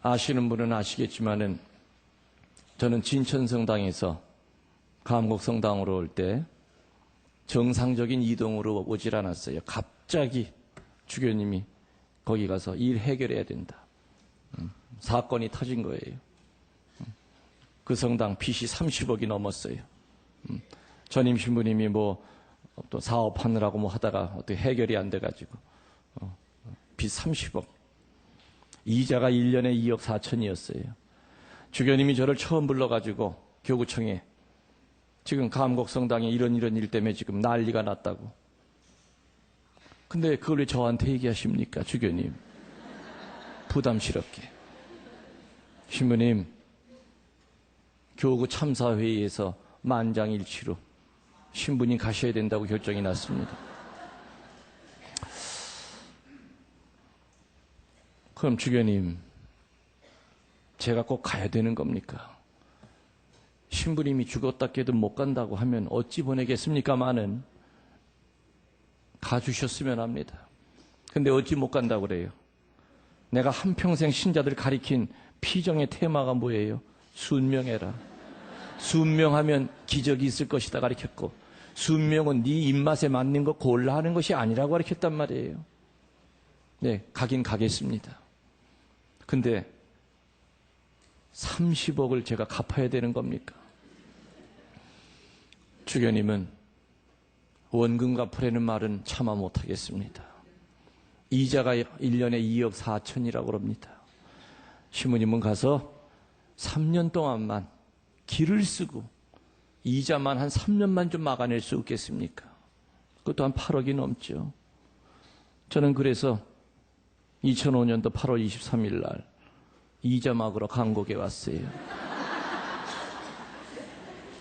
아시는 분은 아시겠지만은 저는 진천성당에서 감곡성당으로 올 때 정상적인 이동으로 오질 않았어요. 갑자기 주교님이 거기 가서 일 해결해야 된다. 사건이 터진 거예요. 그 성당 빚이 30억이 넘었어요. 전임 신부님이 또 사업하느라고 하다가 어떻게 해결이 안 돼가지고 빚 30억. 이자가 1년에 2억 4천이었어요. 주교님이 저를 처음 불러가지고 교구청에 지금 감곡성당에 이런 일 때문에 지금 난리가 났다고. 근데 그걸 왜 저한테 얘기하십니까, 주교님? 부담스럽게. 신부님, 교구 참사회의에서 만장일치로 신부님 가셔야 된다고 결정이 났습니다. 그럼 주교님, 제가 꼭 가야 되는 겁니까? 신부님이 죽었다 깨도 못 간다고 하면 어찌 보내겠습니까마는 가주셨으면 합니다. 근데 어찌 못 간다고 그래요? 내가 한평생 신자들 가리킨 피정의 테마가 뭐예요? 순명해라. 순명하면 기적이 있을 것이다 가르쳤고, 순명은 네 입맛에 맞는 거 골라 하는 것이 아니라고 가르쳤단 말이에요. 네, 가긴 가겠습니다. 근데 30억을 제가 갚아야 되는 겁니까? 주교님은 원금 갚으라는 말은 차마 못하겠습니다. 이자가 1년에 2억 4천이라고 그럽니다. 신부님은 가서 3년 동안만 길을 쓰고 이자만 한 3년만 좀 막아낼 수 없겠습니까? 그것도 한 8억이 넘죠. 저는 그래서 2005년도 8월 23일 날 이자 막으러 감곡에 왔어요.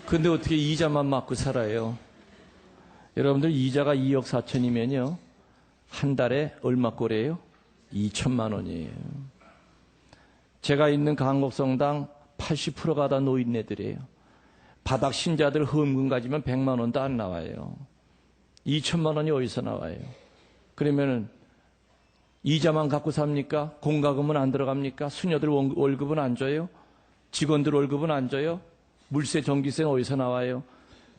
근데 어떻게 이자만 막고 살아요? 여러분들 이자가 2억 4천이면요 한 달에 얼마 꼴이에요? 2천만 원이에요. 제가 있는 감곡성당 80%가 다 노인네들이에요. 바닥 신자들 헌금 가지면 100만 원도 안 나와요. 2천만 원이 어디서 나와요? 그러면은 이자만 갖고 삽니까? 공과금은 안 들어갑니까? 수녀들 월급은 안 줘요? 직원들 월급은 안 줘요? 물세, 전기세는 어디서 나와요?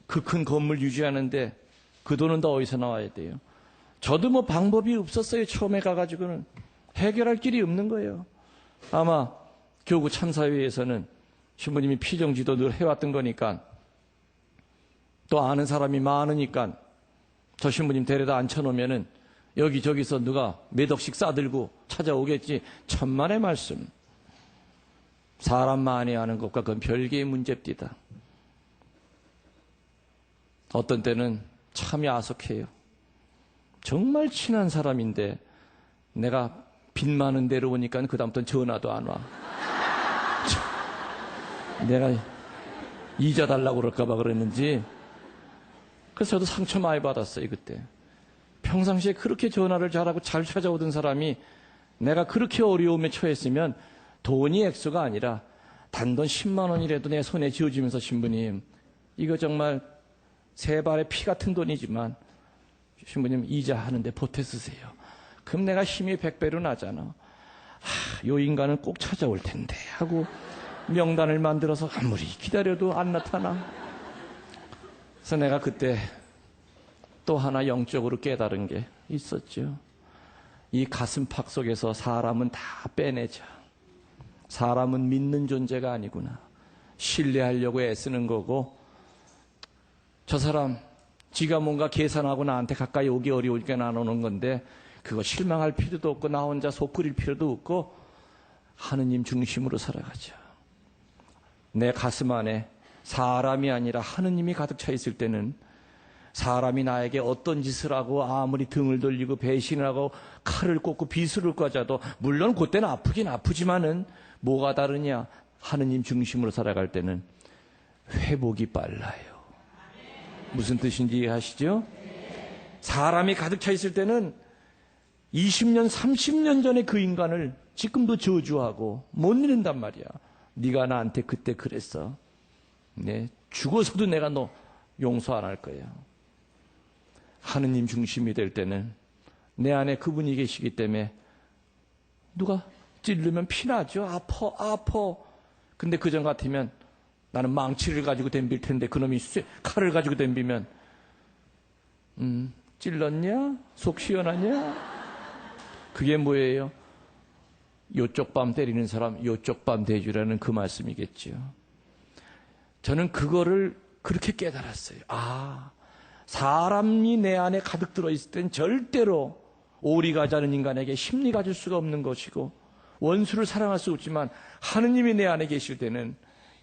그 큰 건물 유지하는데 그 돈은 다 어디서 나와야 돼요? 저도 방법이 없었어요. 처음에 가가지고는 해결할 길이 없는 거예요. 아마 교구 참사회에서는 신부님이 피정지도 늘 해왔던 거니까, 또 아는 사람이 많으니까 저 신부님 데려다 앉혀놓으면은 여기저기서 누가 몇 억씩 싸들고 찾아오겠지. 천만의 말씀. 사람 많이 하는 것과 그건 별개의 문제입니다. 어떤 때는 참 야속해요. 정말 친한 사람인데 내가 빚 많은 데로 오니까 그 다음부터는 전화도 안 와. 내가 이자 달라고 그럴까 봐 그랬는지. 그래서 저도 상처 많이 받았어요, 그때. 평상시에 그렇게 전화를 잘하고 잘 찾아오던 사람이 내가 그렇게 어려움에 처했으면 돈이 액수가 아니라 단돈 10만 원이라도 내 손에 쥐어주면서, 신부님, 이거 정말 세 발의 피 같은 돈이지만 신부님 이자 하는데 보태 쓰세요. 그럼 내가 힘이 100배로 나잖아. 요 인간은 꼭 찾아올 텐데 하고 명단을 만들어서 아무리 기다려도 안 나타나. 그래서 내가 그때 또 하나 영적으로 깨달은 게 있었죠. 이 가슴팍 속에서 사람은 다 빼내자. 사람은 믿는 존재가 아니구나. 신뢰하려고 애쓰는 거고, 저 사람 지가 뭔가 계산하고 나한테 가까이 오기 어려우니까 나누는 건데 그거 실망할 필요도 없고 나 혼자 속 끓일 필요도 없고 하느님 중심으로 살아가자. 내 가슴 안에 사람이 아니라 하느님이 가득 차 있을 때는 사람이 나에게 어떤 짓을 하고 아무리 등을 돌리고 배신을 하고 칼을 꽂고 비수를 꽂아도 물론 그때는 아프긴 아프지만은 뭐가 다르냐? 하느님 중심으로 살아갈 때는 회복이 빨라요. 무슨 뜻인지 이해하시죠? 사람이 가득 차 있을 때는 20년, 30년 전에 그 인간을 지금도 저주하고 못 잃는단 말이야. 네가 나한테 그때 그랬어. 네, 죽어서도 내가 너 용서 안 할 거야. 하느님 중심이 될 때는 내 안에 그분이 계시기 때문에 누가 찌르면 피나죠. 아파. 근데 그전 같으면 나는 망치를 가지고 덤빌 텐데 그놈이 칼을 가지고 덤비면 찔렀냐? 속 시원하냐? 그게 뭐예요? 요쪽 밤 때리는 사람 요쪽 밤 대주라는 그 말씀이겠죠. 저는 그거를 그렇게 깨달았어요. 사람이 내 안에 가득 들어있을 땐 절대로 오리가지 않은 인간에게 심리 가질 수가 없는 것이고 원수를 사랑할 수 없지만 하느님이 내 안에 계실 때는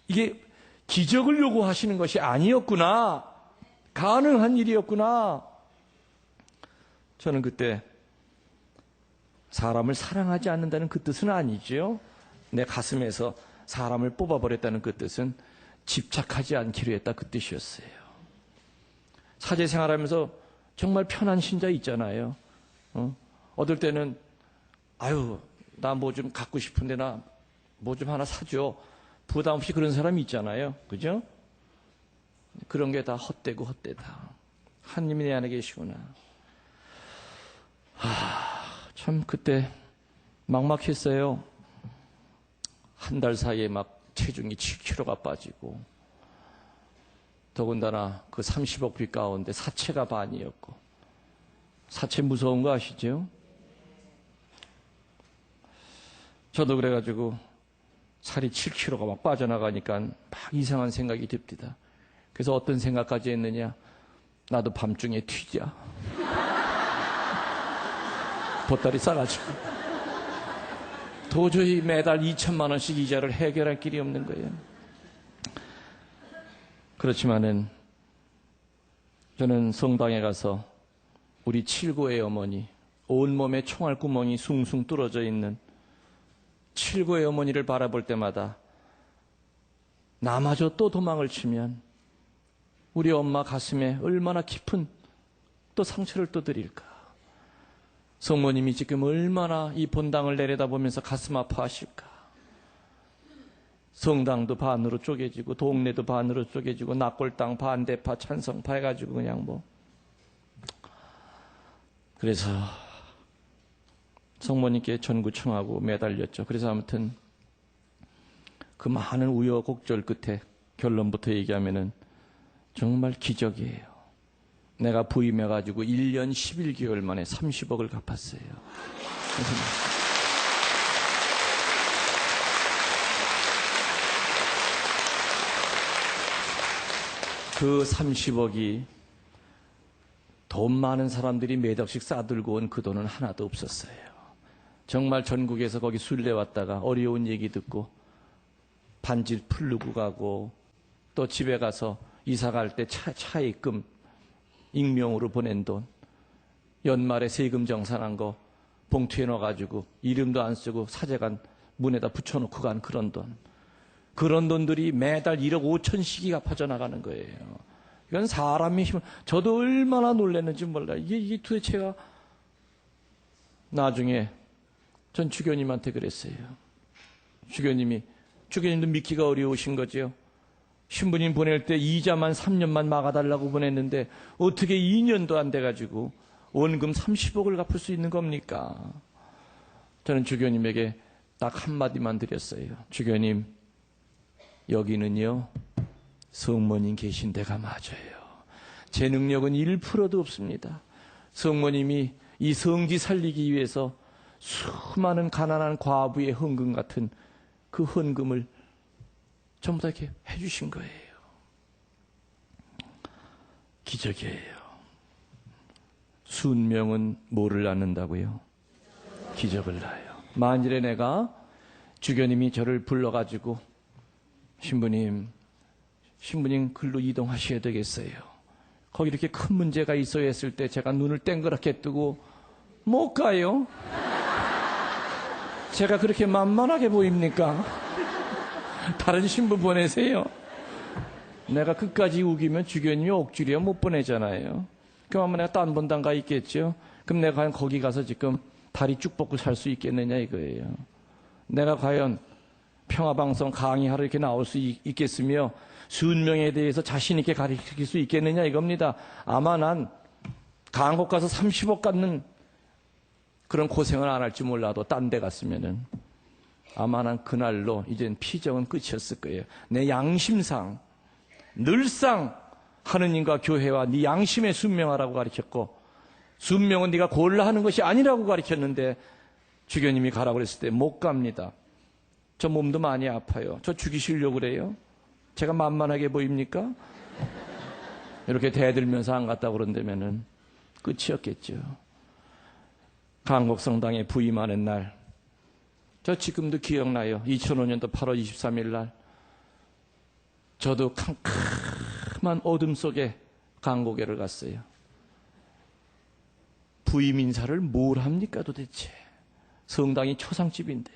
이게 기적을 요구하시는 것이 아니었구나. 가능한 일이었구나. 저는 그때 사람을 사랑하지 않는다는 그 뜻은 아니죠. 내 가슴에서 사람을 뽑아버렸다는 그 뜻은 집착하지 않기로 했다 그 뜻이었어요. 사제 생활하면서 정말 편한 신자 있잖아요. 어떨 때는 나 뭐 좀 갖고 싶은데 나 뭐 좀 하나 사줘. 부담 없이 그런 사람이 있잖아요. 그죠? 그런 게 다 헛되고 헛되다. 하나님이 내 안에 계시구나. 참 그때 막막했어요. 한 달 사이에 막 체중이 7kg가 빠지고 더군다나 그 30억 빚 가운데 사채가 반이었고 사채 무서운 거 아시죠? 저도 그래가지고 살이 7kg가 막 빠져나가니까 막 이상한 생각이 듭니다. 그래서 어떤 생각까지 했느냐? 나도 밤중에 튀자. 보따리 싸가지고. 도저히 매달 2천만 원씩 이자를 해결할 길이 없는 거예요. 그렇지만은 저는 성당에 가서 우리 칠고의 어머니, 온몸에 총알구멍이 숭숭 뚫어져 있는 칠고의 어머니를 바라볼 때마다 나마저 또 도망을 치면 우리 엄마 가슴에 얼마나 깊은 또 상처를 또 드릴까. 성모님이 지금 얼마나 이 본당을 내려다보면서 가슴 아파하실까. 성당도 반으로 쪼개지고 동네도 반으로 쪼개지고 낙골당 반대파 찬성파 해가지고 그냥 뭐. 그래서 성모님께 전구청하고 매달렸죠. 그래서 아무튼 그 많은 우여곡절 끝에 결론부터 얘기하면은 정말 기적이에요. 내가 부임해가지고 1년 11개월 만에 30억을 갚았어요. 그 30억이 돈 많은 사람들이 몇 억씩 싸들고 온 그 돈은 하나도 없었어요. 정말 전국에서 거기 순례 왔다가 어려운 얘기 듣고 반지 풀르고 가고 또 집에 가서 이사 갈 때 차입금 익명으로 보낸 돈, 연말에 세금 정산한 거 봉투에 넣어가지고 이름도 안 쓰고 사제관 문에다 붙여놓고 간 그런 돈. 그런 돈들이 매달 1억 5천씩이 갚아져 나가는 거예요. 이건 사람의 힘, 저도 얼마나 놀랐는지 몰라요. 이게 도대체가. 나중에 전 주교님한테 그랬어요. 주교님도 믿기가 어려우신 거죠. 신부님 보낼 때 이자만 3년만 막아달라고 보냈는데 어떻게 2년도 안 돼가지고 원금 30억을 갚을 수 있는 겁니까? 저는 주교님에게 딱 한마디만 드렸어요. 주교님, 여기는요 성모님 계신 데가 맞아요. 제 능력은 1%도 없습니다. 성모님이 이 성지 살리기 위해서 수많은 가난한 과부의 헌금 같은 그 헌금을 전부 다 이렇게 해주신 거예요. 기적이에요. 순명은 뭐를 낳는다고요? 기적을 낳아요. 만일에 내가 주교님이 저를 불러가지고 신부님 글로 이동하셔야 되겠어요. 거기 이렇게 큰 문제가 있어야 했을 때 제가 눈을 땡그랗게 뜨고 못 가요. 제가 그렇게 만만하게 보입니까? 다른 신부 보내세요. 내가 끝까지 우기면 주교님이 옥주리야 못 보내잖아요. 그럼 내가 딴 본당 가 있겠죠. 그럼 내가 과연 거기 가서 지금 다리 쭉 뻗고 살 수 있겠느냐 이거예요. 내가 과연 평화방송 강의하러 이렇게 나올 수 있겠으며 순명에 대해서 자신 있게 가르칠 수 있겠느냐 이겁니다. 아마 난 강국 가서 30억 갖는 그런 고생을 안 할지 몰라도 딴 데 갔으면은 아마 난 그날로 이젠 피정은 끝이었을 거예요. 내 양심상 늘상 하느님과 교회와 네 양심에 순명하라고 가르쳤고, 순명은 네가 골라 하는 것이 아니라고 가르쳤는데 주교님이 가라고 그랬을 때 못 갑니다. 저 몸도 많이 아파요. 저 죽이시려고 그래요? 제가 만만하게 보입니까? 이렇게 대들면서 안 갔다고 그런다면은 끝이었겠죠. 강곡성당에 부임하는 날, 저 지금도 기억나요. 2005년도 8월 23일 날 저도 캄캄한 어둠 속에 강곡회를 갔어요. 부임 인사를 뭘 합니까 도대체? 성당이 초상집인데.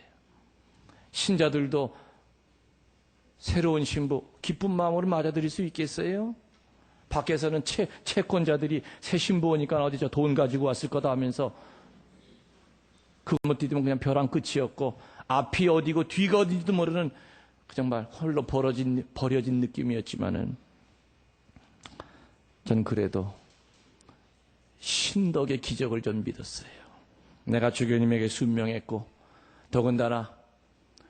신자들도 새로운 신부 기쁜 마음으로 맞아들일 수 있겠어요? 밖에서는 채권자들이 새 신부 오니까 어디 저 돈 가지고 왔을 거다 하면서 그것 뛰면 그냥 벼랑 끝이었고, 앞이 어디고 뒤가 어디지도 모르는 정말 홀로 버려진 느낌이었지만은, 전 그래도 신덕의 기적을 전 믿었어요. 내가 주교님에게 순명했고, 더군다나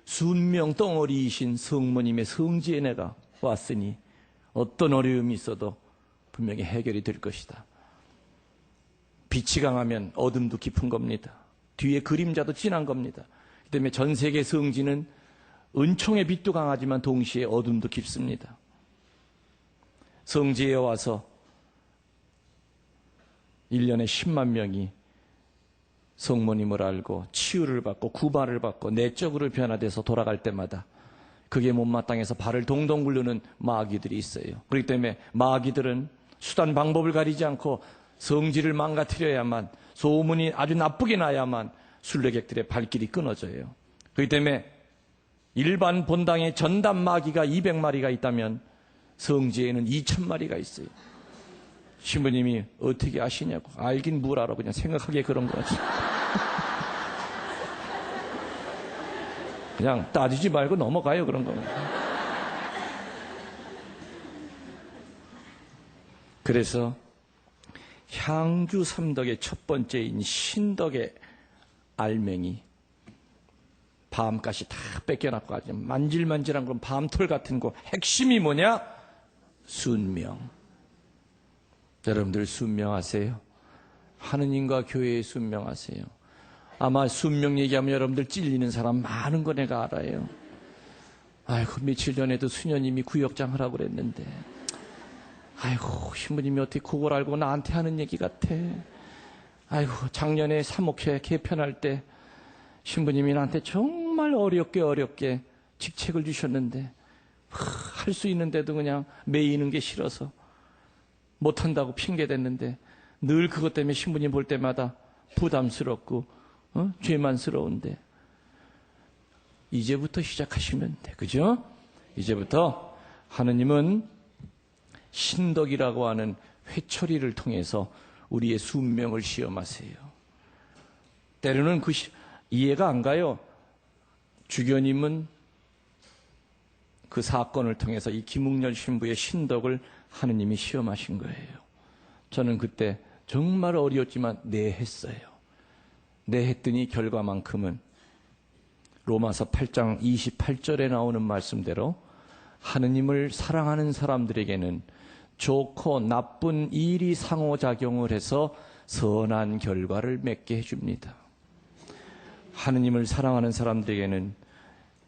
순명 덩어리이신 성모님의 성지에 내가 왔으니 어떤 어려움이 있어도 분명히 해결이 될 것이다. 빛이 강하면 어둠도 깊은 겁니다. 뒤에 그림자도 진한 겁니다. 그 때문에 전 세계 성지는 은총의 빛도 강하지만 동시에 어둠도 깊습니다. 성지에 와서 1년에 10만 명이 성모님을 알고 치유를 받고 구발을 받고 내적으로 변화돼서 돌아갈 때마다 그게 못마땅해서 발을 동동 굴르는 마귀들이 있어요. 그렇기 때문에 마귀들은 수단 방법을 가리지 않고 성지를 망가뜨려야만, 소문이 아주 나쁘게 나야만 순례객들의 발길이 끊어져요. 그렇기 때문에 일반 본당에 전담 마귀가 200마리가 있다면 성지에는 2000마리가 있어요. 신부님이 어떻게 아시냐고. 알긴 뭘 알아. 그냥 생각하기에 그런 거지. 그냥 따지지 말고 넘어가요. 그런 거는. 그래서 향주 3덕의 첫 번째인 신덕의 알맹이, 밤가시 다 뺏겨놨고 아주 만질만질한 그런 밤톨 같은 거, 핵심이 뭐냐? 순명. 여러분들 순명하세요. 하느님과 교회에 순명하세요. 아마 순명 얘기하면 여러분들 찔리는 사람 많은 거 내가 알아요. 아이고, 며칠 전에도 수녀님이 구역장 하라고 그랬는데, 아이고, 신부님이 어떻게 그걸 알고 나한테 하는 얘기 같아. 아이고, 작년에 사목회 개편할 때 신부님이 나한테 정말 어렵게 직책을 주셨는데, 할 수 있는데도 그냥 매이는 게 싫어서 못한다고 핑계댔는데, 늘 그것 때문에 신부님 볼 때마다 부담스럽고 죄만스러운데, 이제부터 시작하시면 돼. 그죠? 이제부터 하느님은 신덕이라고 하는 회초리를 통해서 우리의 순명을 시험하세요. 때로는 이해가 안 가요. 주교님은 그 사건을 통해서 이 김웅열 신부의 신덕을 하느님이 시험하신 거예요. 저는 그때 정말 어려웠지만 네 했어요. 네 했더니 결과만큼은 로마서 8장 28절에 나오는 말씀대로 하느님을 사랑하는 사람들에게는 좋고 나쁜 일이 상호작용을 해서 선한 결과를 맺게 해줍니다. 하느님을 사랑하는 사람들에게는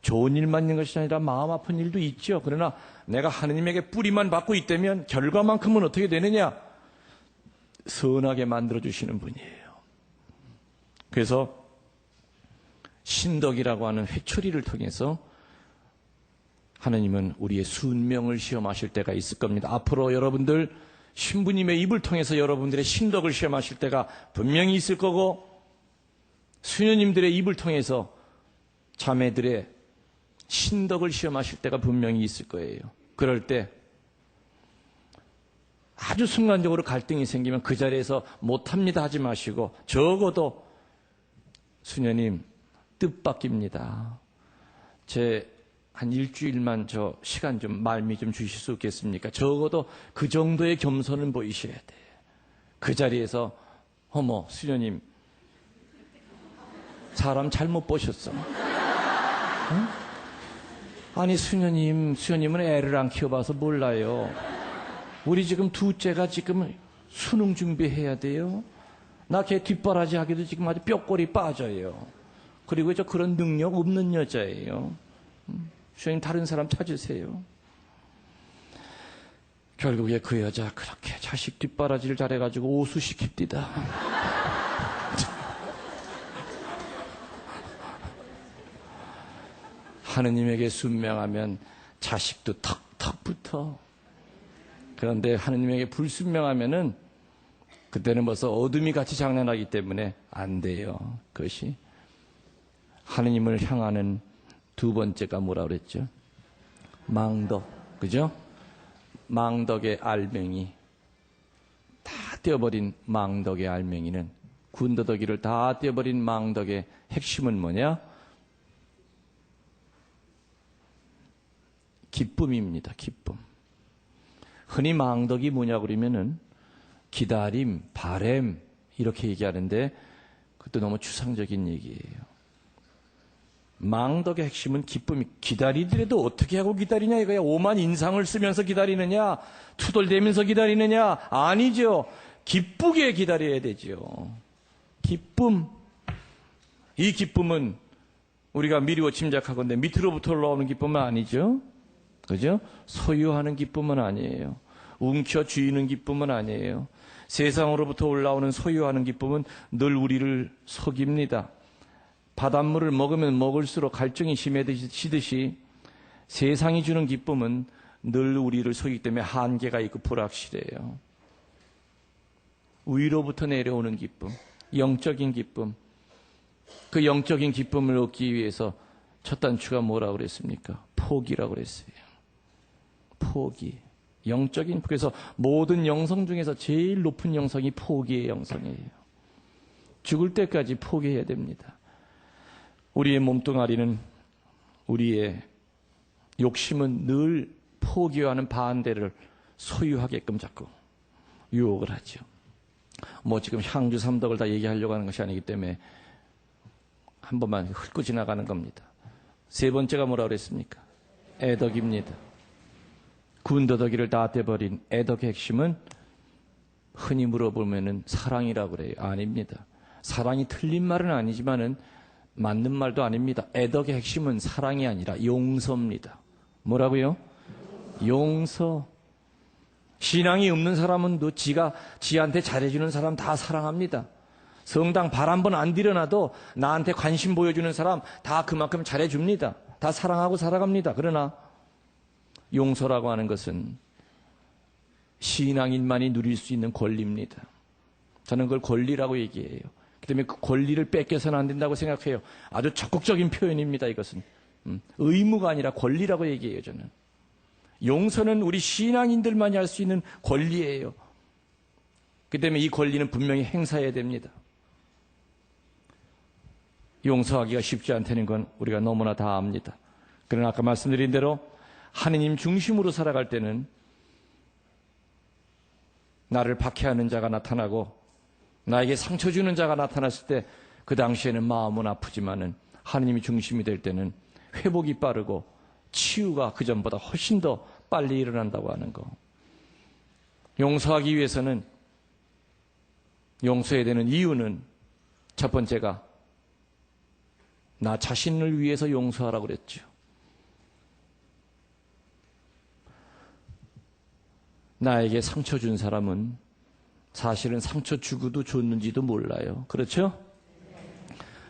좋은 일만 있는 것이 아니라 마음 아픈 일도 있죠. 그러나 내가 하느님에게 뿌리만 받고 있다면 결과만큼은 어떻게 되느냐? 선하게 만들어주시는 분이에요. 그래서 신덕이라고 하는 회초리를 통해서 하느님은 우리의 순명을 시험하실 때가 있을 겁니다. 앞으로 여러분들 신부님의 입을 통해서 여러분들의 신덕을 시험하실 때가 분명히 있을 거고, 수녀님들의 입을 통해서 자매들의 신덕을 시험하실 때가 분명히 있을 거예요. 그럴 때 아주 순간적으로 갈등이 생기면 그 자리에서 못합니다 하지 마시고, 적어도 수녀님 뜻밖입니다. 한 일주일만 저 시간 좀 말미 좀 주실 수 있겠습니까? 적어도 그 정도의 겸손은 보이셔야 돼. 그 자리에서 어머 수녀님 사람 잘못 보셨어. 아니, 수녀님은 애를 안 키워봐서 몰라요. 우리 지금 둘째가 지금 수능 준비해야 돼요. 나 걔 뒷바라지 하기도 지금 아주 뼈골이 빠져요. 그리고 저 그런 능력 없는 여자예요. 수녀님 다른 사람 찾으세요. 결국에 그 여자 그렇게 자식 뒷바라지를 잘해가지고 오수시킵디다. 하느님에게 순명하면 자식도 턱턱 붙어. 그런데 하느님에게 불순명하면은 그때는 벌써 어둠이 같이 장난하기 때문에 안 돼요. 그것이 하느님을 향하는 두 번째가 뭐라 그랬죠? 망덕. 그죠? 망덕의 알맹이, 다 떼어버린 망덕의 알맹이는, 군더더기를 다 떼어버린 망덕의 핵심은 뭐냐? 기쁨입니다. 기쁨. 흔히 망덕이 뭐냐 그러면은 기다림, 바램 이렇게 얘기하는데 그것도 너무 추상적인 얘기예요. 망덕의 핵심은 기쁨이. 기다리더라도 어떻게 하고 기다리냐 이거야. 오만 인상을 쓰면서 기다리느냐, 투덜대면서 기다리느냐. 아니죠. 기쁘게 기다려야 되죠. 기쁨. 이 기쁨은 우리가 미루어 짐작하건대 밑으로부터 올라오는 기쁨은 아니죠. 그죠? 소유하는 기쁨은 아니에요. 움켜 쥐는 기쁨은 아니에요. 세상으로부터 올라오는 소유하는 기쁨은 늘 우리를 속입니다. 바닷물을 먹으면 먹을수록 갈증이 심해지듯이 세상이 주는 기쁨은 늘 우리를 속이기 때문에 한계가 있고 불확실해요. 위로부터 내려오는 기쁨, 영적인 기쁨. 그 영적인 기쁨을 얻기 위해서 첫 단추가 뭐라고 그랬습니까? 포기라고 그랬어요. 포기. 영적인, 그래서 모든 영성 중에서 제일 높은 영성이 포기의 영성이에요. 죽을 때까지 포기해야 됩니다. 우리의 몸뚱아리는, 우리의 욕심은 늘 포기와는 반대를 소유하게끔 자꾸 유혹을 하죠. 뭐 지금 향주 삼덕을 다 얘기하려고 하는 것이 아니기 때문에 한 번만 훑고 지나가는 겁니다. 세 번째가 뭐라고 그랬습니까? 애덕입니다. 군더더기를 다 떼버린 애덕의 핵심은 흔히 물어보면은 사랑이라고 그래요. 아닙니다. 사랑이 틀린 말은 아니지만은 맞는 말도 아닙니다. 애덕의 핵심은 사랑이 아니라 용서입니다. 뭐라고요? 용서. 신앙이 없는 사람은 또 지한테 잘해주는 사람 다 사랑합니다. 성당 발 한 번 안 들여놔도 나한테 관심 보여주는 사람 다 그만큼 잘해줍니다. 다 사랑하고 살아갑니다. 그러나 용서라고 하는 것은 신앙인만이 누릴 수 있는 권리입니다. 저는 그걸 권리라고 얘기해요. 그다음에 그 권리를 뺏겨서는 안 된다고 생각해요. 아주 적극적인 표현입니다. 이것은 의무가 아니라 권리라고 얘기해요. 저는 용서는 우리 신앙인들만이 할 수 있는 권리예요. 그다음에 이 권리는 분명히 행사해야 됩니다. 용서하기가 쉽지 않다는 건 우리가 너무나 다 압니다. 그러나 아까 말씀드린 대로 하느님 중심으로 살아갈 때는 나를 박해하는 자가 나타나고 나에게 상처 주는 자가 나타났을 때 그 당시에는 마음은 아프지만은 하느님이 중심이 될 때는 회복이 빠르고 치유가 그전보다 훨씬 더 빨리 일어난다고 하는 거. 용서하기 위해서는, 용서해야 되는 이유는 첫 번째가 나 자신을 위해서 용서하라고 그랬죠. 나에게 상처 준 사람은 사실은 상처 주고도 줬는지도 몰라요. 그렇죠?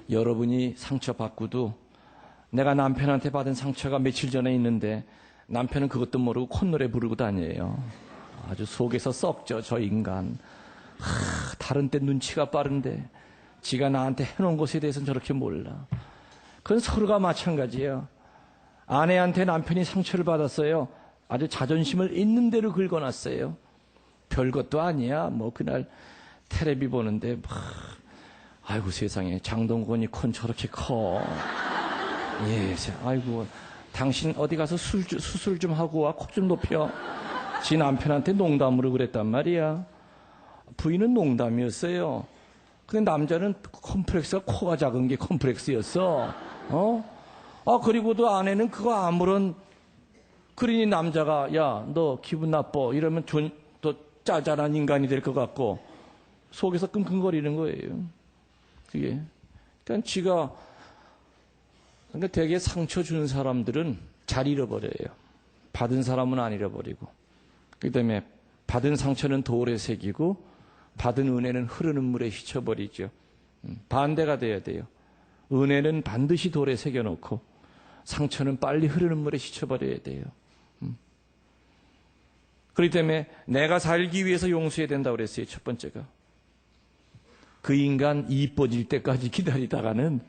여러분이 상처 받고도 내가 남편한테 받은 상처가 며칠 전에 있는데 남편은 그것도 모르고 콧노래 부르고 다녀요. 아주 속에서 썩죠, 저 인간. 다른 때 눈치가 빠른데 지가 나한테 해놓은 것에 대해서는 저렇게 몰라. 그건 서로가 마찬가지예요. 아내한테 남편이 상처를 받았어요. 아주 자존심을 있는 대로 긁어놨어요. 별것도 아니야. 뭐 그날 텔레비 보는데 아이고 세상에 장동건이 콘 저렇게 커. 예, 아이고 당신 어디 가서 수술 좀 하고 와. 코 좀 높여. 지 남편한테 농담으로 그랬단 말이야. 부인은 농담이었어요. 근데 남자는 컴플렉스가 코가 작은 게 컴플렉스였어. 그리고도 아내는 그거 아무런 그러니 남자가 야, 너 기분 나빠 이러면 또 짜잘한 인간이 될 것 같고 속에서 끙끙거리는 거예요. 그게. 그러니까 되게 상처 준 사람들은 잘 잃어버려요. 받은 사람은 안 잃어버리고. 그 다음에 받은 상처는 돌에 새기고 받은 은혜는 흐르는 물에 휘쳐버리죠. 반대가 돼야 돼요. 은혜는 반드시 돌에 새겨놓고 상처는 빨리 흐르는 물에 휘쳐버려야 돼요. 그렇기 때문에 내가 살기 위해서 용서해야 된다고 그랬어요. 첫 번째가. 그 인간 이뻐질 때까지 기다리다가는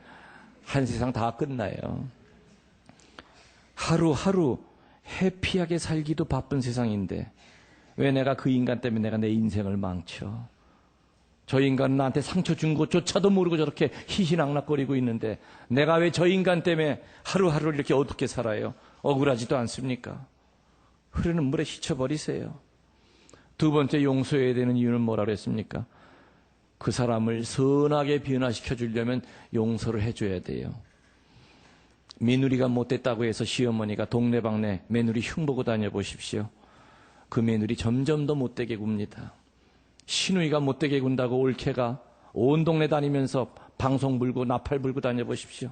한 세상 다 끝나요. 하루하루 해피하게 살기도 바쁜 세상인데 왜 내가 그 인간 때문에 내가 내 인생을 망쳐? 저 인간은 나한테 상처 준 것조차도 모르고 저렇게 희희낙낙거리고 있는데 내가 왜 저 인간 때문에 하루하루 이렇게 어둡게 살아요? 억울하지도 않습니까? 흐르는 물에 휘쳐버리세요. 두 번째 용서해야 되는 이유는 뭐라고 했습니까? 그 사람을 선하게 변화시켜 주려면 용서를 해줘야 돼요. 며느리가 못됐다고 해서 시어머니가 동네방네 며느리 흉보고 다녀보십시오. 그 며느리 점점 더 못되게 굽니다. 시누이가 못되게 군다고 올케가 온 동네 다니면서 방송 불고 나팔 불고 다녀보십시오.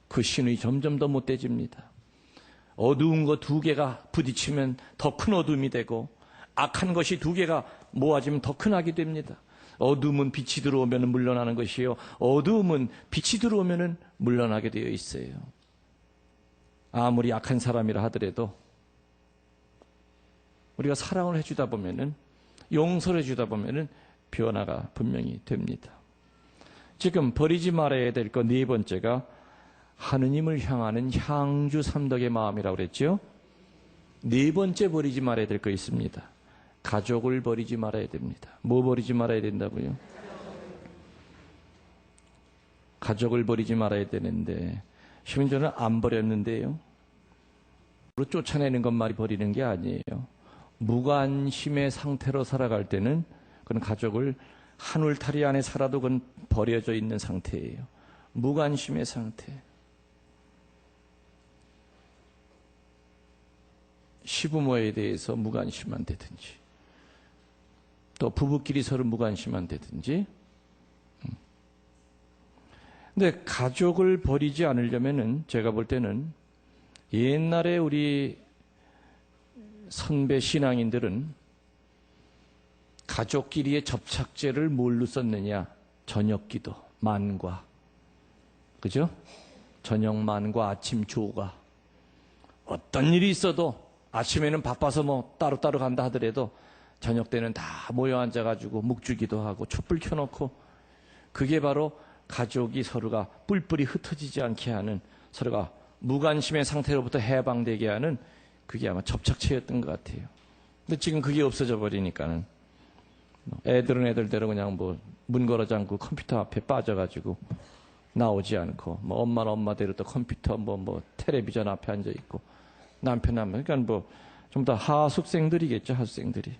그 시누이 점점 더 못돼집니다. 어두운 거 두 개가 부딪히면 더 큰 어둠이 되고 악한 것이 두 개가 모아지면 더 큰 악이 됩니다. 어두움은 빛이 들어오면 물러나는 것이요 어두움은 빛이 들어오면 물러나게 되어 있어요. 아무리 악한 사람이라 하더라도 우리가 사랑을 해주다 보면은 용서를 해주다 보면은 변화가 분명히 됩니다. 지금 버리지 말아야 될 것 네 번째가 하느님을 향하는 향주 삼덕의 마음이라고 그랬죠. 네 번째 버리지 말아야 될 거 있습니다. 가족을 버리지 말아야 됩니다. 뭐 버리지 말아야 된다고요? 가족을 버리지 말아야 되는데 심지어는 안 버렸는데요. 쫓아내는 것만이 버리는 게 아니에요. 무관심의 상태로 살아갈 때는 그건 가족을 한 울타리 안에 살아도 그건 버려져 있는 상태예요. 무관심의 상태. 시부모에 대해서 무관심한 되든지 또 부부끼리 서로 무관심한 되든지. 근데 가족을 버리지 않으려면은 제가 볼 때는 옛날에 우리 선배 신앙인들은 가족끼리의 접착제를 뭘로 썼느냐? 저녁기도, 만과. 그죠? 저녁 만과 아침 조가. 어떤 일이 있어도 아침에는 바빠서 뭐 따로따로 간다 하더라도 저녁 때는 다 모여 앉아가지고 묵주기도 하고 촛불 켜놓고 그게 바로 가족이 서로가 뿔뿔이 흩어지지 않게 하는 서로가 무관심의 상태로부터 해방되게 하는 그게 아마 접착체였던 것 같아요. 근데 지금 그게 없어져 버리니까는 애들은 애들대로 그냥 뭐 문 걸어 잠그고 컴퓨터 앞에 빠져가지고 나오지 않고 뭐 엄마는 엄마대로 또 컴퓨터 뭐 텔레비전 앞에 앉아 있고 남편 그러니까 뭐 좀 더 하숙생들이겠죠. 하숙생들이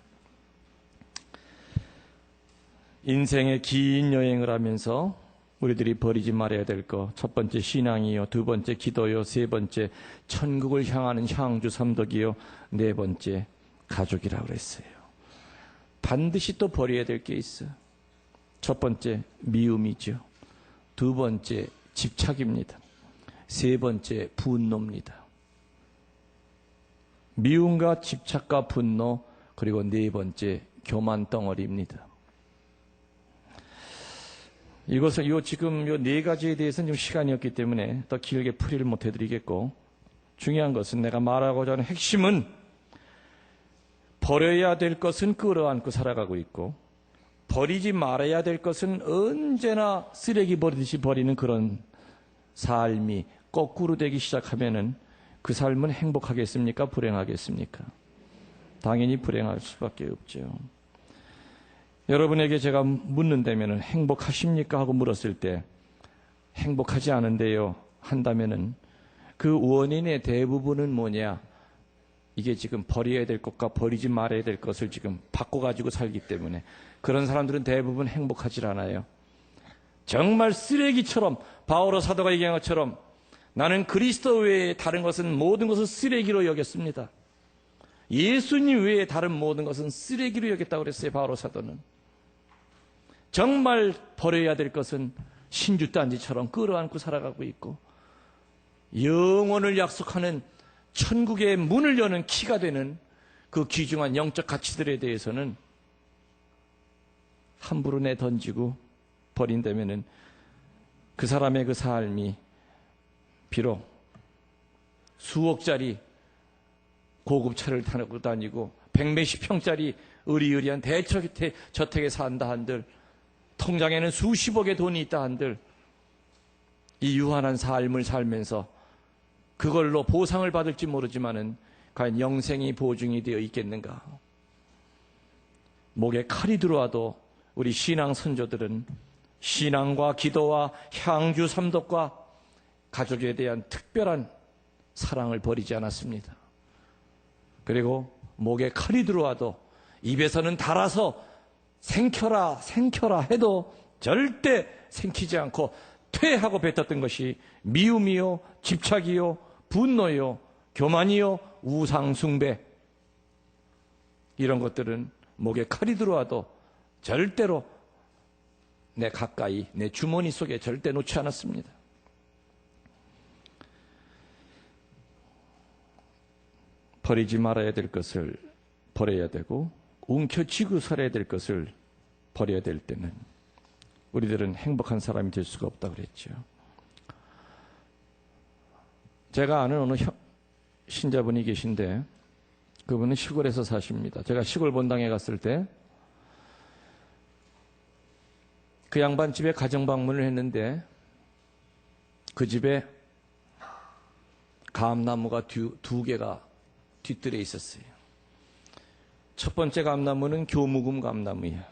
인생의 긴 여행을 하면서 우리들이 버리지 말아야 될 것 첫 번째 신앙이요, 두 번째 기도요, 세 번째 천국을 향하는 향주 삼덕이요, 네 번째 가족이라고 그랬어요. 반드시 또 버려야 될 게 있어. 첫 번째 미움이죠. 두 번째 집착입니다. 세 번째 분노입니다. 미움과 집착과 분노, 그리고 네 번째 교만 덩어리입니다. 이것을 지금 요 네 가지에 대해서는 좀 시간이 없기 때문에 더 길게 풀이를 못 해드리겠고, 중요한 것은 내가 말하고자 하는 핵심은 버려야 될 것은 끌어안고 살아가고 있고 버리지 말아야 될 것은 언제나 쓰레기 버리듯이 버리는 그런 삶이 거꾸로 되기 시작하면은 그 삶은 행복하겠습니까? 불행하겠습니까? 당연히 불행할 수밖에 없죠. 여러분에게 제가 묻는다면은 행복하십니까? 하고 물었을 때 행복하지 않은데요 한다면은 그 원인의 대부분은 뭐냐? 이게 지금 버려야 될 것과 버리지 말아야 될 것을 지금 바꿔가지고 살기 때문에 그런 사람들은 대부분 행복하지 않아요. 정말 쓰레기처럼 바오로 사도가 얘기한 것처럼 나는 그리스도 외에 다른 것은 모든 것을 쓰레기로 여겼습니다. 예수님 외에 다른 모든 것은 쓰레기로 여겼다고 그랬어요. 바로 사도는. 정말 버려야 될 것은 신주단지처럼 끌어안고 살아가고 있고, 영원을 약속하는 천국의 문을 여는 키가 되는 그 귀중한 영적 가치들에 대해서는 함부로 내던지고 버린다면은 그 사람의 그 삶이 비록 수억짜리 고급 차를 타고 다니고 백몇십 평짜리 의리의리한 대저택에 산다 한들, 통장에는 수십억의 돈이 있다 한들, 이 유한한 삶을 살면서 그걸로 보상을 받을지 모르지만은 과연 영생이 보증이 되어 있겠는가? 목에 칼이 들어와도 우리 신앙 선조들은 신앙과 기도와 향주 삼독과 가족에 대한 특별한 사랑을 버리지 않았습니다. 그리고 목에 칼이 들어와도 입에서는 달아서 생켜라 생켜라 해도 절대 생키지 않고 퇴하고 뱉었던 것이 미움이요, 집착이요, 분노요, 교만이요, 우상숭배, 이런 것들은 목에 칼이 들어와도 절대로 내 가까이, 내 주머니 속에 절대 놓지 않았습니다. 버리지 말아야 될 것을 버려야 되고, 움켜쥐고 살아야 될 것을 버려야 될 때는 우리들은 행복한 사람이 될 수가 없다고 그랬죠. 제가 아는 어느 신자분이 계신데, 그분은 시골에서 사십니다. 제가 시골 본당에 갔을 때 그 양반 집에 가정 방문을 했는데, 그 집에 감나무가 두 개가 뒤뜰에 있었어요. 첫 번째 감나무는 교무금 감나무예요.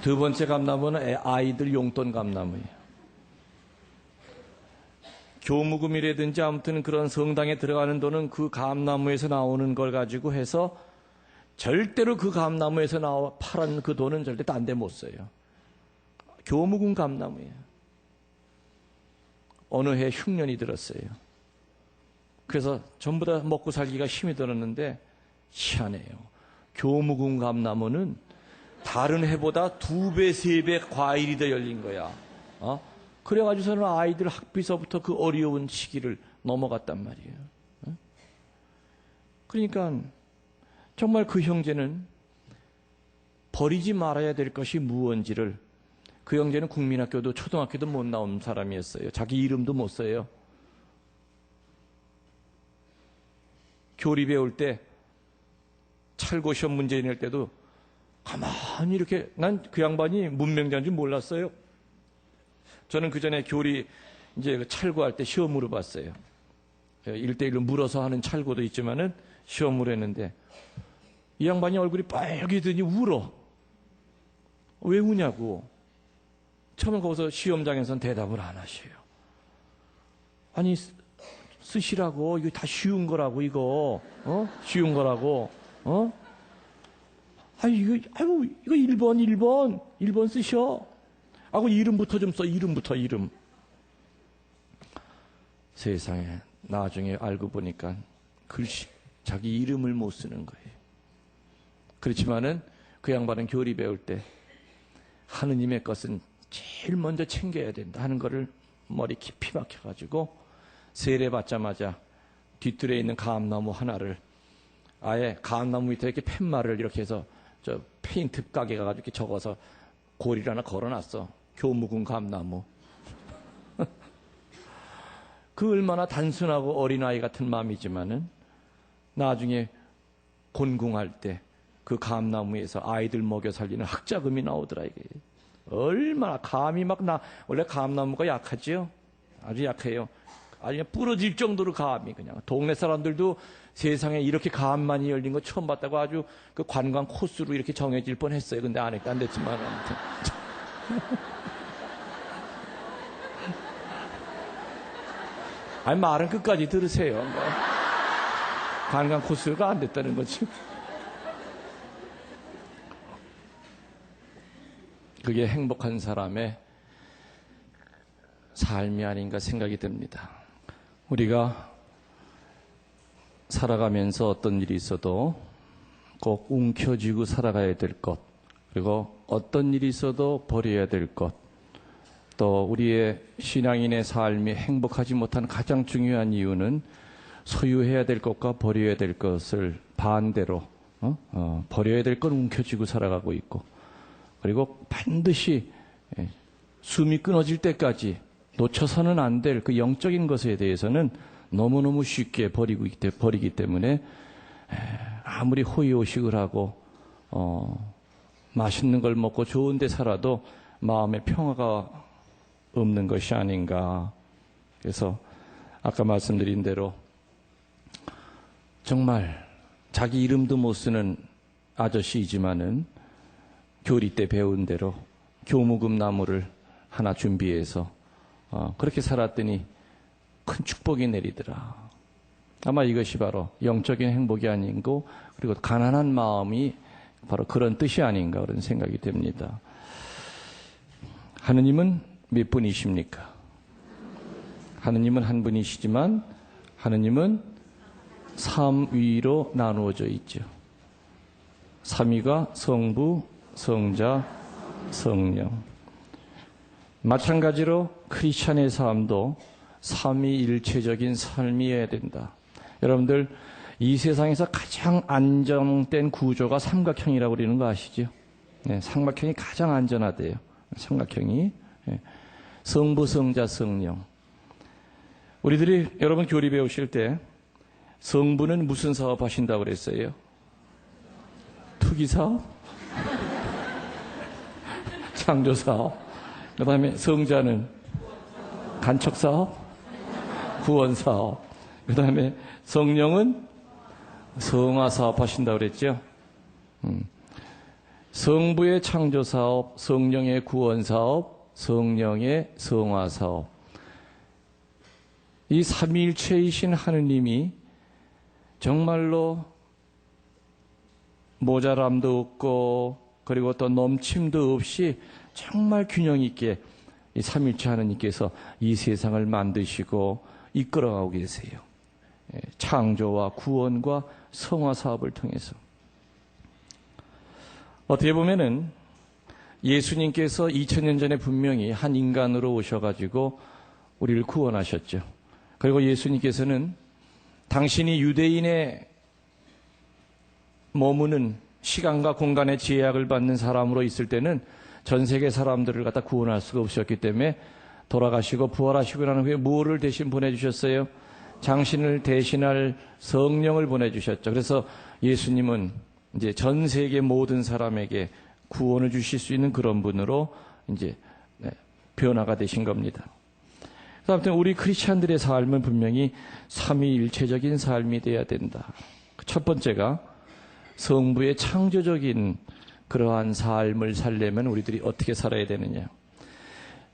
두 번째 감나무는 아이들 용돈 감나무예요. 교무금이라든지 아무튼 그런 성당에 들어가는 돈은 그 감나무에서 나오는 걸 가지고 해서 절대로 그 감나무에서 파란 그 돈은 절대 딴 데 못 써요. 교무금 감나무예요. 어느 해 흉년이 들었어요. 그래서 전부 다 먹고 살기가 힘이 들었는데, 희한해요. 교무금 감나무는 다른 해보다 2배, 3배 과일이 더 열린 거야. 그래가지고서는 아이들 학비서부터 그 어려운 시기를 넘어갔단 말이에요. 그러니까 정말 그 형제는 버리지 말아야 될 것이 무언지를, 그 형제는 국민학교도 초등학교도 못 나온 사람이었어요. 자기 이름도 못 써요. 교리 배울 때 찰고 시험 문제 낼 때도 가만히 이렇게, 난 그 양반이 문맹자인 줄 몰랐어요. 저는 그 전에 교리 이제 찰고할 때 시험 물어봤어요. 1대1로 물어서 하는 찰고도 있지만은 시험을 했는데, 이 양반이 얼굴이 빨개더니 울어. 왜 우냐고. 처음에 거기서 시험장에서는 대답을 안 하셔요. 아니, 쓰시라고, 이거 다 쉬운 거라고, 이거. 쉬운 거라고. 이거 1번 쓰셔. 하고 이름부터 좀 써, 이름. 세상에, 나중에 알고 보니까 글씨, 자기 이름을 못 쓰는 거예요. 그렇지만은 그 양반은 교리 배울 때 하느님의 것은 제일 먼저 챙겨야 된다 하는 거를 머리 깊이 박혀가지고 세례 받자마자 뒤뜰에 있는 감나무 하나를 아예 감나무 밑에 이렇게 팻말을 이렇게 해서 저 페인트 가게 가가지고 이렇게 적어서 고리를 하나 걸어놨어. 교무금 감나무. 그 얼마나 단순하고 어린아이 같은 마음이지만은 나중에 곤궁할 때 그 감나무에서 아이들 먹여 살리는 학자금이 나오더라, 이게. 얼마나 감이 원래 감나무가 약하지요? 아주 약해요. 아주 그냥 부러질 정도로 감이 그냥. 동네 사람들도 세상에 이렇게 감 많이 열린 거 처음 봤다고 아주 그 관광 코스로 이렇게 정해질 뻔 했어요. 근데 안 됐지만. 아무튼. 아니, 말은 끝까지 들으세요. 관광 코스가 안 됐다는 거지. 그게 행복한 사람의 삶이 아닌가 생각이 듭니다. 우리가 살아가면서 어떤 일이 있어도 꼭 움켜쥐고 살아가야 될 것, 그리고 어떤 일이 있어도 버려야 될 것, 또 우리의 신앙인의 삶이 행복하지 못한 가장 중요한 이유는 소유해야 될 것과 버려야 될 것을 반대로 버려야 될 건 움켜쥐고 살아가고 있고, 그리고 반드시 숨이 끊어질 때까지 놓쳐서는 안 될 그 영적인 것에 대해서는 너무너무 쉽게 버리기 때문에 아무리 호의호식을 하고 맛있는 걸 먹고 좋은 데 살아도 마음에 평화가 없는 것이 아닌가. 그래서 아까 말씀드린 대로 정말 자기 이름도 못 쓰는 아저씨이지만은 교리 때 배운 대로 교무금 나무를 하나 준비해서 그렇게 살았더니 큰 축복이 내리더라. 아마 이것이 바로 영적인 행복이 아닌고, 그리고 가난한 마음이 바로 그런 뜻이 아닌가 그런 생각이 됩니다. 하느님은 몇 분이십니까? 하느님은 한 분이시지만 하느님은 삼위로 나누어져 있죠. 삼위가 성부, 성자, 성령. 마찬가지로 크리스찬의 삶도 삼위일체적인 삶이어야 된다. 여러분들 이 세상에서 가장 안정된 구조가 삼각형이라고 그러는 거 아시죠? 네, 삼각형이 가장 안전하대요. 삼각형이. 네. 성부, 성자, 성령. 우리들이 여러분 교리 배우실 때 성부는 무슨 사업 하신다고 그랬어요? 투기 사업? 창조 사업? 그 다음에 성자는 간척 사업? 구원 사업? 그 다음에 성령은 성화 사업 하신다고 그랬죠? 성부의 창조 사업, 성령의 구원 사업, 성령의 성화 사업. 이 삼위일체이신 하느님이 정말로 모자람도 없고 그리고 또 넘침도 없이 정말 균형 있게 이 삼위일체 하느님께서 이 세상을 만드시고 이끌어가고 계세요. 창조와 구원과 성화 사업을 통해서. 어떻게 보면은 예수님께서 2000년 전에 분명히 한 인간으로 오셔가지고 우리를 구원하셨죠. 그리고 예수님께서는 당신이 유대인의 머무는 시간과 공간의 제약을 받는 사람으로 있을 때는 전 세계 사람들을 갖다 구원할 수가 없었기 때문에 돌아가시고 부활하시고 난 후에 무엇을 대신 보내주셨어요? 당신을 대신할 성령을 보내주셨죠. 그래서 예수님은 이제 전 세계 모든 사람에게 구원을 주실 수 있는 그런 분으로 이제 변화가 되신 겁니다. 아무튼 우리 크리스찬들의 삶은 분명히 삼위일체적인 삶이 되어야 된다. 첫 번째가 성부의 창조적인 그러한 삶을 살려면 우리들이 어떻게 살아야 되느냐.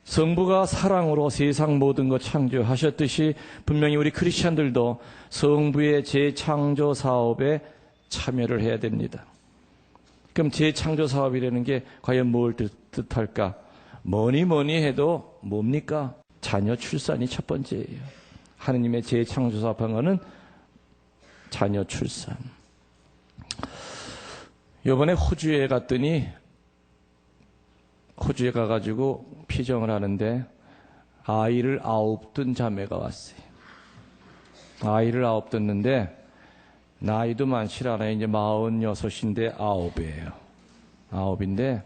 성부가 사랑으로 세상 모든 것 창조하셨듯이 분명히 우리 크리스찬들도 성부의 재창조 사업에 참여를 해야 됩니다. 그럼 재창조 사업이라는 게 과연 뭘 뜻할까? 뭐니 해도 뭡니까? 자녀 출산이 첫 번째예요. 하느님의 재창조 사업한 거는 자녀 출산. 이번에 호주에 갔더니 호주에 가가지고 피정을 하는데 아이를 9 둔 자매가 왔어요. 아이를 9 뒀는데 나이도 많지 않아요. 이제 46인데 9이에요. 9인데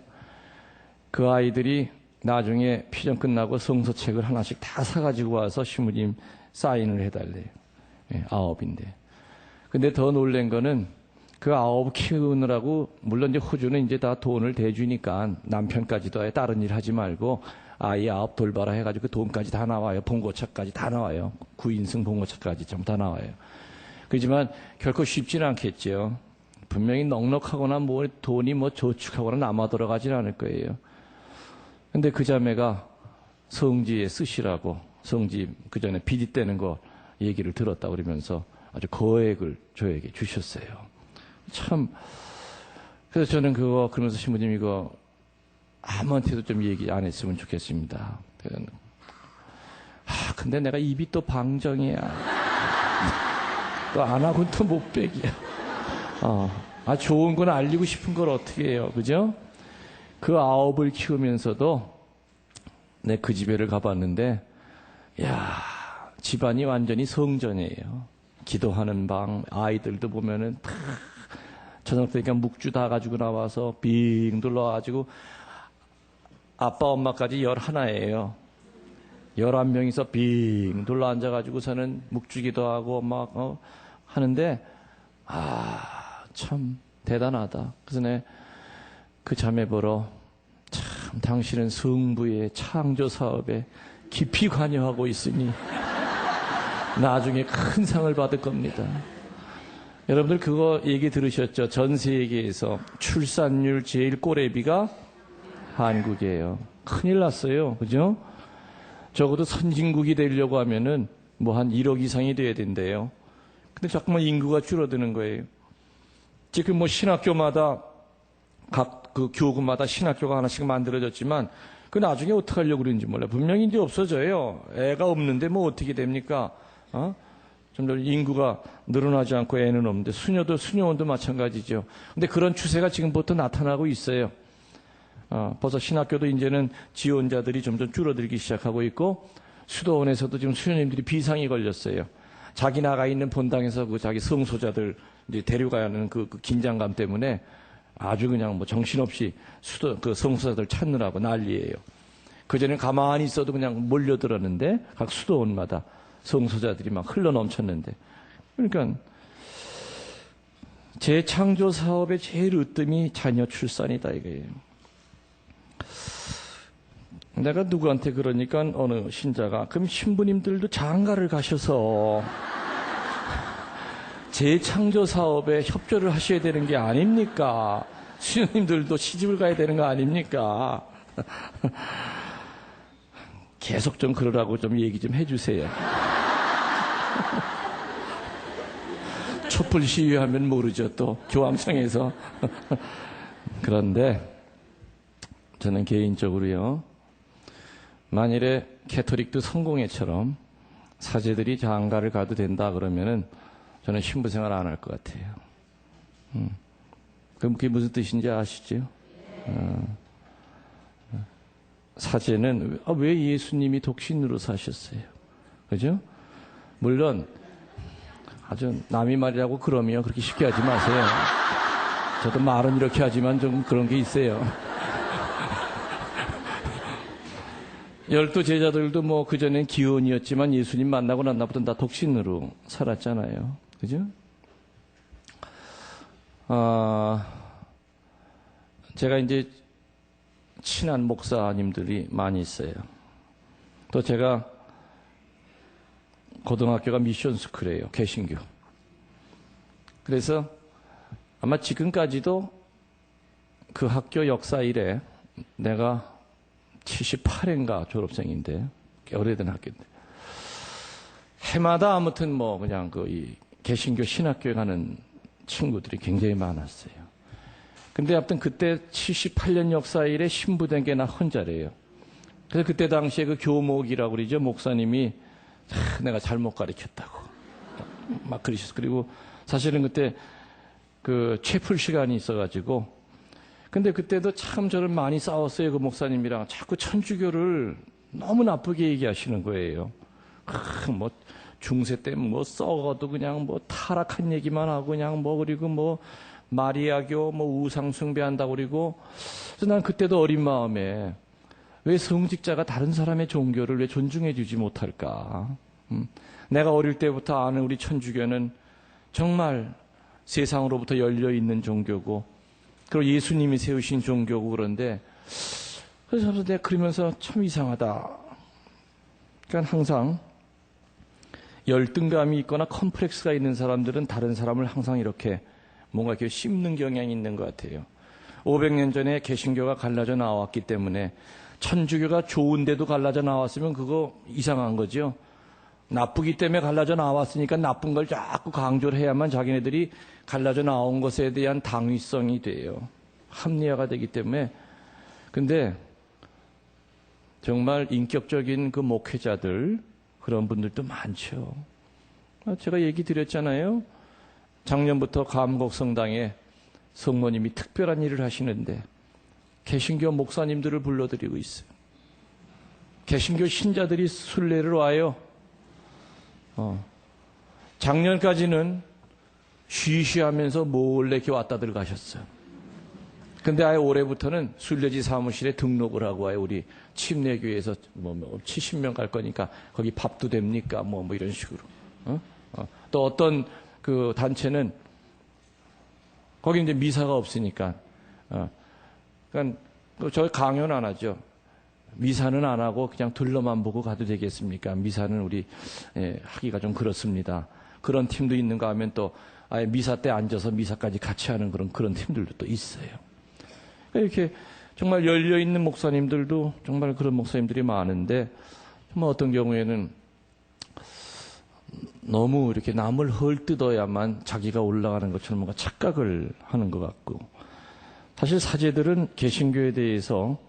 그 아이들이 나중에 피정 끝나고 성서책을 하나씩 다 사가지고 와서 시무님 사인을 해달래요. 9인데. 근데 더 놀란 거는 그 9 키우느라고, 물론 이제 호주는 이제 다 돈을 대주니까 남편까지도 다른 일 하지 말고 아이 9 돌봐라 해가지고 그 돈까지 다 나와요. 봉고차까지 다 나와요. 9인승 봉고차까지 좀 다 나와요. 그렇지만 결코 쉽지는 않겠죠. 분명히 넉넉하거나 뭐 돈이 뭐 저축하거나 남아 돌아가지는 않을 거예요. 근데 그 자매가 성지에 쓰시라고, 성지 그 전에 비리 떼는 거 얘기를 들었다 그러면서 아주 거액을 저에게 주셨어요. 참, 그래서 저는 그거, 그러면서 신부님 이거 아무한테도 좀 얘기 안 했으면 좋겠습니다. 근데 내가 입이 또 방정이야. 또 안 하고는 또 못 빼기야. 좋은 건 알리고 싶은 걸 어떻게 해요. 그죠? 그 아홉을 키우면서도 내 그 집에를 가봤는데, 집안이 완전히 성전이에요. 기도하는 방, 아이들도 보면은 다 저녁 때니까 묵주 다 가지고 나와서 빙 둘러가지고 아빠 엄마까지 11이에요. 11명이서 빙 둘러 앉아가지고서는 묵주기도 하고 막 하는데 참 대단하다. 그래서 내 그 자매 보러 참 당신은 성부의 창조 사업에 깊이 관여하고 있으니 나중에 큰 상을 받을 겁니다. 여러분들 그거 얘기 들으셨죠? 전 세계에서 출산율 제일 꼬레비가 한국이에요. 큰일 났어요. 그죠? 적어도 선진국이 되려고 하면은 뭐 한 1억 이상이 돼야 된대요. 근데 자꾸만 인구가 줄어드는 거예요. 지금 뭐 신학교마다 각 그 교구마다 신학교가 하나씩 만들어졌지만 그 나중에 어떻게 하려고 그러는지 몰라요. 분명히 이제 없어져요. 애가 없는데 뭐 어떻게 됩니까? 점점 인구가 늘어나지 않고 애는 없는데 수녀원도 마찬가지죠. 근데 그런 추세가 지금부터 나타나고 있어요. 벌써 신학교도 이제는 지원자들이 점점 줄어들기 시작하고 있고 수도원에서도 지금 수녀님들이 비상이 걸렸어요. 자기 나가 있는 본당에서 그 자기 성소자들 이제 데려가야 하는 그 긴장감 때문에 아주 그냥 뭐 정신없이 그 성소자들 찾느라고 난리예요. 그전에 가만히 있어도 그냥 몰려들었는데 각 수도원마다 성소자들이 막 흘러 넘쳤는데, 그러니까 재창조 사업의 제일 으뜸이 자녀 출산이다 이거예요. 내가 누구한테 그러니까 어느 신자가 그럼 신부님들도 장가를 가셔서 재창조 사업에 협조를 하셔야 되는 게 아닙니까? 수녀님들도 시집을 가야 되는 거 아닙니까? 계속 좀 그러라고 좀 얘기 좀 해주세요. 촛불 시위하면 모르죠. 또 교황청에서. 그런데 저는 개인적으로요, 만일에 캐토릭도 성공회처럼 사제들이 장가를 가도 된다 그러면은 저는 신부 생활 안 할 것 같아요. 그럼 그게 무슨 뜻인지 아시죠? 사제는 왜 예수님이 독신으로 사셨어요? 그죠? 물론 아주 남이 말이라고 그러면 그렇게 쉽게 하지 마세요. 저도 말은 이렇게 하지만 좀 그런 게 있어요. 12 제자들도 뭐 그전엔 기혼이었지만 예수님 만나고 난 다음부터는 다 독신으로 살았잖아요. 그죠? 제가 이제 친한 목사님들이 많이 있어요. 또 제가 고등학교가 미션 스쿨이에요. 개신교. 그래서 아마 지금까지도 그 학교 역사 이래 내가 78회인가 졸업생인데 꽤 오래된 학교인데 해마다 아무튼 뭐 그냥 이 개신교 신학교에 가는 친구들이 굉장히 많았어요. 근데 아무튼 그때 78년 역사 이래 신부된 게 나 혼자래요. 그래서 그때 당시에 그 교목이라고 그러죠. 목사님이 내가 잘못 가르쳤다고 막 그러셨어요. 그리고 사실은 그때 그 채플 시간이 있어가지고 근데 그때도 참 저를 많이 싸웠어요. 그 목사님이랑 자꾸 천주교를 너무 나쁘게 얘기하시는 거예요. 뭐 중세 때 뭐 썩어도 그냥 뭐 타락한 얘기만 하고 그냥 뭐 그리고 뭐 마리아교 뭐 우상 숭배한다고 그리고 그래서 난 그때도 어린 마음에 왜 성직자가 다른 사람의 종교를 왜 존중해 주지 못할까? 내가 어릴 때부터 아는 우리 천주교는 정말 세상으로부터 열려 있는 종교고 그리고 예수님이 세우신 종교고 그런데 그래서 내가 그러면서 참 이상하다. 그러니까 항상 열등감이 있거나 컴플렉스가 있는 사람들은 다른 사람을 항상 이렇게 뭔가 이렇게 씹는 경향이 있는 것 같아요. 500년 전에 개신교가 갈라져 나왔기 때문에 천주교가 좋은데도 갈라져 나왔으면 그거 이상한 거죠. 나쁘기 때문에 갈라져 나왔으니까 나쁜 걸 자꾸 강조를 해야만 자기네들이 갈라져 나온 것에 대한 당위성이 돼요. 합리화가 되기 때문에. 근데 정말 인격적인 그 목회자들 그런 분들도 많죠. 제가 얘기 드렸잖아요. 작년부터 감곡성당에 성모님이 특별한 일을 하시는데 개신교 목사님들을 불러드리고 있어요. 개신교 신자들이 순례를 와요. 작년까지는 쉬쉬하면서 몰래 이렇게 왔다들 가셨어요. 근데 아예 올해부터는 순례지 사무실에 등록을 하고 와요. 우리 침례교회에서 70명 갈 거니까 거기 밥도 됩니까? 뭐 이런 식으로. 또 어떤 그 단체는 거기 이제 미사가 없으니까, 그러니까 저희 강요는 안 하죠. 미사는 안 하고 그냥 둘러만 보고 가도 되겠습니까? 미사는 우리 하기가 좀 그렇습니다. 그런 팀도 있는가 하면 또 아예 미사 때 앉아서 미사까지 같이 하는 그런 팀들도 또 있어요. 이렇게 정말 열려있는 목사님들도 정말 그런 목사님들이 많은데, 정말 어떤 경우에는 너무 이렇게 남을 헐뜯어야만 자기가 올라가는 것처럼 뭔가 착각을 하는 것 같고, 사실 사제들은 개신교에 대해서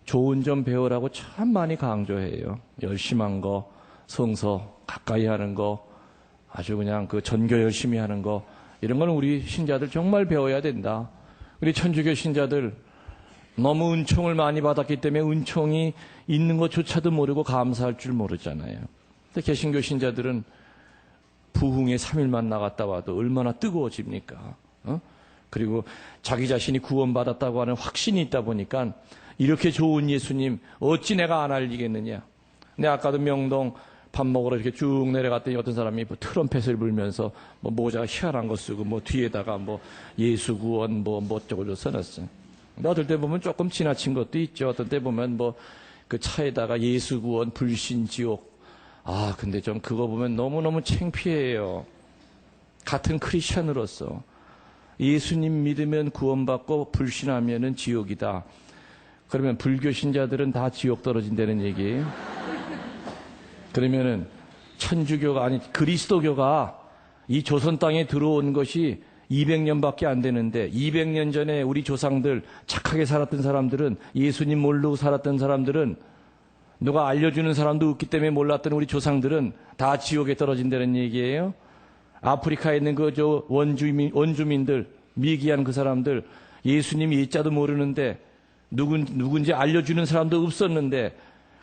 좋은 점 배우라고 참 많이 강조해요. 열심한 거, 성서 가까이 하는 거, 아주 그냥 그 전교 열심히 하는 거, 이런 거는 우리 신자들 정말 배워야 된다. 우리 천주교 신자들 너무 은총을 많이 받았기 때문에 은총이 있는 것조차도 모르고 감사할 줄 모르잖아요. 근데 개신교 신자들은 부흥에 3일만 나갔다 와도 얼마나 뜨거워집니까? 그리고 자기 자신이 구원받았다고 하는 확신이 있다 보니까 이렇게 좋은 예수님 어찌 내가 안 알리겠느냐. 근데 아까도 명동 밥 먹으러 이렇게 쭉 내려갔더니 어떤 사람이 뭐 트럼펫을 불면서 뭐 모자 희한한 거 쓰고 뭐 뒤에다가 뭐 예수 구원 뭐 어쩌고 써놨어요. 근데 어떨 때 보면 조금 지나친 것도 있죠. 어떤 때 보면 뭐 그 차에다가 예수 구원 불신 지옥. 근데 좀 그거 보면 너무너무 창피해요. 같은 크리스천으로서 예수님 믿으면 구원받고 불신하면은 지옥이다. 그러면 불교 신자들은 다 지옥 떨어진다는 얘기예요. 그러면은 천주교가 아니 그리스도교가 이 조선 땅에 들어온 것이 200년밖에 안 되는데 200년 전에 우리 조상들 착하게 살았던 사람들은, 예수님 모르고 살았던 사람들은, 누가 알려주는 사람도 없기 때문에 몰랐던 우리 조상들은 다 지옥에 떨어진다는 얘기예요. 아프리카에 있는 그 원주민들, 미기한 그 사람들, 예수님 예자도 모르는데 누군지 알려주는 사람도 없었는데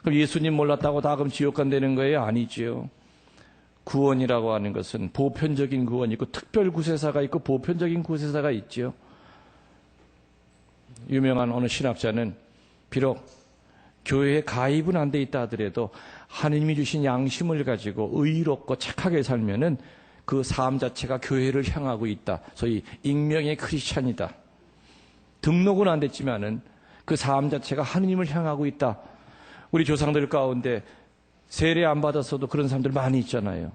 그럼 예수님 몰랐다고 다 그럼 지옥 간다는 거예요? 아니지요. 구원이라고 하는 것은 보편적인 구원이 있고 특별 구세사가 있고 보편적인 구세사가 있지요. 유명한 어느 신학자는 비록 교회에 가입은 안 돼 있다 하더라도 하느님이 주신 양심을 가지고 의롭고 착하게 살면은 그 삶 자체가 교회를 향하고 있다. 소위 익명의 크리스찬이다. 등록은 안 됐지만은 그 삶 자체가 하느님을 향하고 있다. 우리 조상들 가운데 세례 안 받았어도 그런 사람들 많이 있잖아요.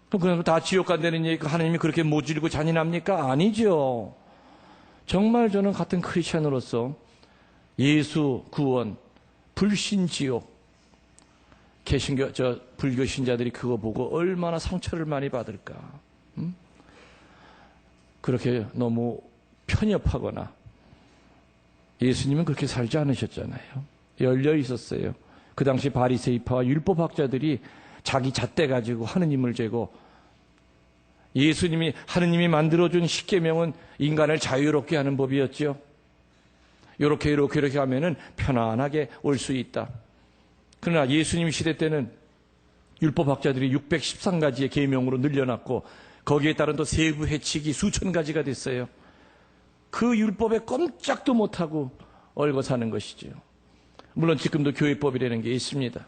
그럼 그냥 다 지옥 간다는 얘기가 하느님이 그렇게 모질고 잔인합니까? 아니죠. 정말 저는 같은 크리스찬으로서 예수 구원, 불신 지옥, 개신교 불교 신자들이 그거 보고 얼마나 상처를 많이 받을까. 그렇게 너무 편협하거나, 예수님은 그렇게 살지 않으셨잖아요. 열려 있었어요. 그 당시 바리새인파와 율법학자들이 자기 잣대 가지고 하느님을 재고, 하느님이 만들어준 십계명은 인간을 자유롭게 하는 법이었죠. 이렇게 하면은 편안하게 올 수 있다. 그러나 예수님 시대 때는 율법학자들이 613가지의 계명으로 늘려놨고 거기에 따른 또 세부 해칙이 수천 가지가 됐어요. 그 율법에 꼼짝도 못하고 얽어 사는 것이죠. 물론 지금도 교회법이라는 게 있습니다.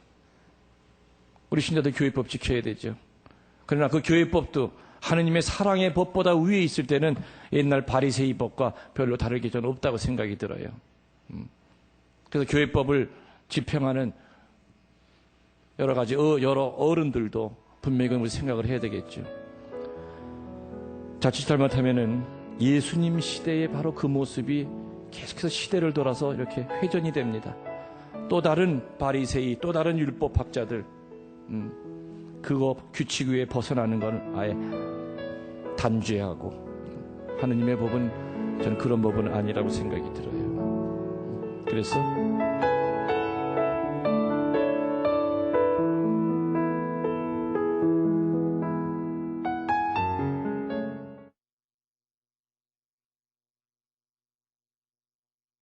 우리 신자도 교회법 지켜야 되죠. 그러나 그 교회법도 하느님의 사랑의 법보다 위에 있을 때는 옛날 바리새인 법과 별로 다를 게 저는 없다고 생각이 들어요. 그래서 교회법을 집행하는 여러 가지 여러 어른들도 분명히 우리 생각을 해야 되겠죠. 자칫 잘못하면은 예수님 시대의 바로 그 모습이 계속해서 시대를 돌아서 이렇게 회전이 됩니다. 또 다른 바리새인, 또 다른 율법학자들, 그거 규칙 위에 벗어나는 건 아예 단죄하고, 하느님의 법은 저는 그런 법은 아니라고 생각이 들어요. 그래서